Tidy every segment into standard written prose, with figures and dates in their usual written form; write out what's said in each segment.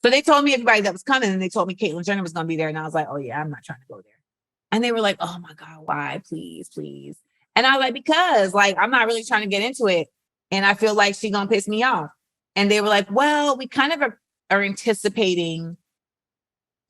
So they told me everybody that was coming, and they told me Caitlyn Jenner was going to be there. And I was like, oh yeah, I'm not trying to go there. And they were like, oh my God, why? Please, please. And I was like, because like, I'm not really trying to get into it. And I feel like she's going to piss me off. And they were like, well, we kind of are anticipating,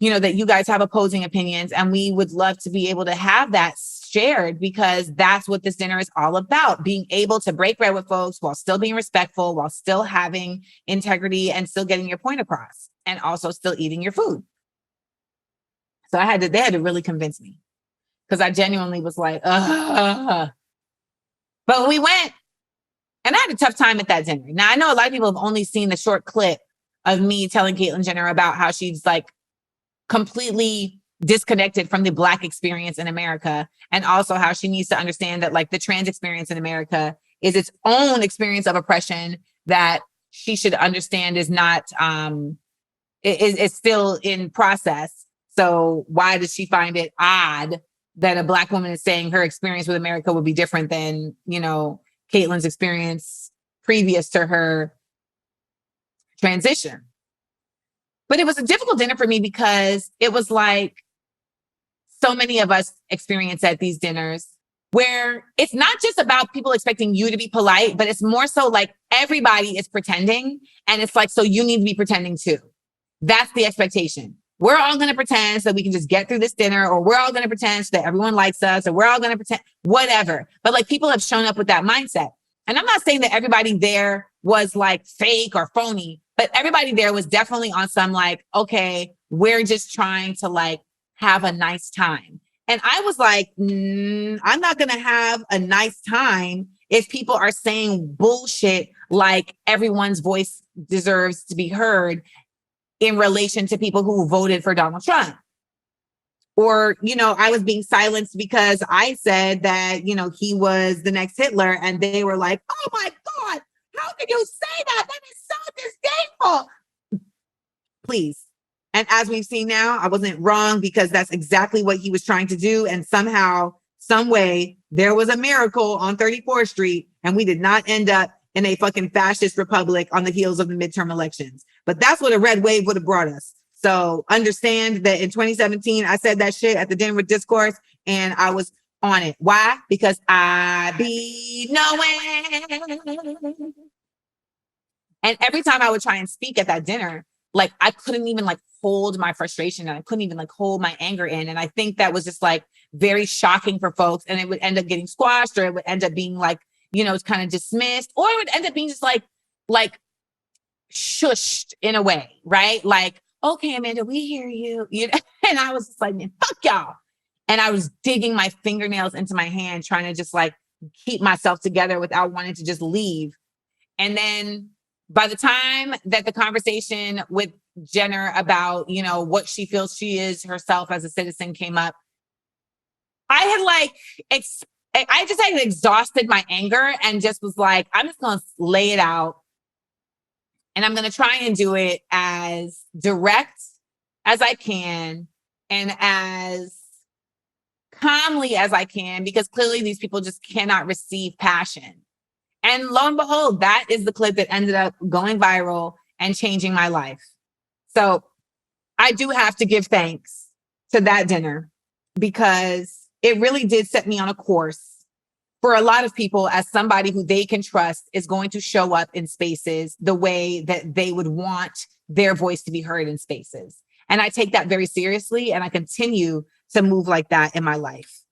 that you guys have opposing opinions, and we would love to be able to have that shared, because that's what this dinner is all about. Being able to break bread with folks while still being respectful, while still having integrity and still getting your point across, and also still eating your food. So they had to really convince me, because I genuinely was like, ugh. But we went, and I had a tough time at that dinner. Now, I know a lot of people have only seen the short clip of me telling Caitlyn Jenner about how she's like completely disconnected from the Black experience in America, and also how she needs to understand that like the trans experience in America is its own experience of oppression that she should understand is not, is still in process. So why does she find it odd that a Black woman is saying her experience with America would be different than, Caitlyn's experience previous to her transition? But it was a difficult dinner for me, because it was like so many of us experience at these dinners where it's not just about people expecting you to be polite, but it's more so like everybody is pretending. And it's like, so you need to be pretending too. That's the expectation. We're all going to pretend so we can just get through this dinner, or we're all going to pretend so that everyone likes us, or we're all going to pretend whatever. But like people have shown up with that mindset. And I'm not saying that everybody there was like fake or phony, but everybody there was definitely on some like, okay, we're just trying to like have a nice time. And I was like, I'm not going to have a nice time if people are saying bullshit like everyone's voice deserves to be heard in relation to people who voted for Donald Trump. Or, I was being silenced because I said that, he was the next Hitler, and they were like, oh my God, how can you say that? That is so disdainful. Please. And as we've seen now, I wasn't wrong, because that's exactly what he was trying to do. And somehow, some way, there was a miracle on 34th Street, and we did not end up in a fucking fascist republic on the heels of the midterm elections. But that's what a red wave would have brought us. So understand that in 2017, I said that shit at the Dinner with Discourse, and I was on it. Why? Because I be knowing. And every time I would try and speak at that dinner, like I couldn't even like hold my frustration, and I couldn't even like hold my anger in. And I think that was just like very shocking for folks. And it would end up getting squashed, or it would end up being like, it's kind of dismissed, or it would end up being just like shushed in a way, right? Like, okay, Amanda, we hear you. And I was just like, man, fuck y'all. And I was digging my fingernails into my hand, trying to just like keep myself together without wanting to just leave. And then by the time that the conversation with Jenner about, what she feels she is herself as a citizen came up, I just had exhausted my anger and just was like, I'm just going to lay it out. And I'm going to try and do it as direct as I can and as calmly as I can, because clearly these people just cannot receive passion. And lo and behold, that is the clip that ended up going viral and changing my life. So I do have to give thanks to that dinner, because it really did set me on a course for a lot of people as somebody who they can trust is going to show up in spaces the way that they would want their voice to be heard in spaces. And I take that very seriously, and I continue to move like that in my life.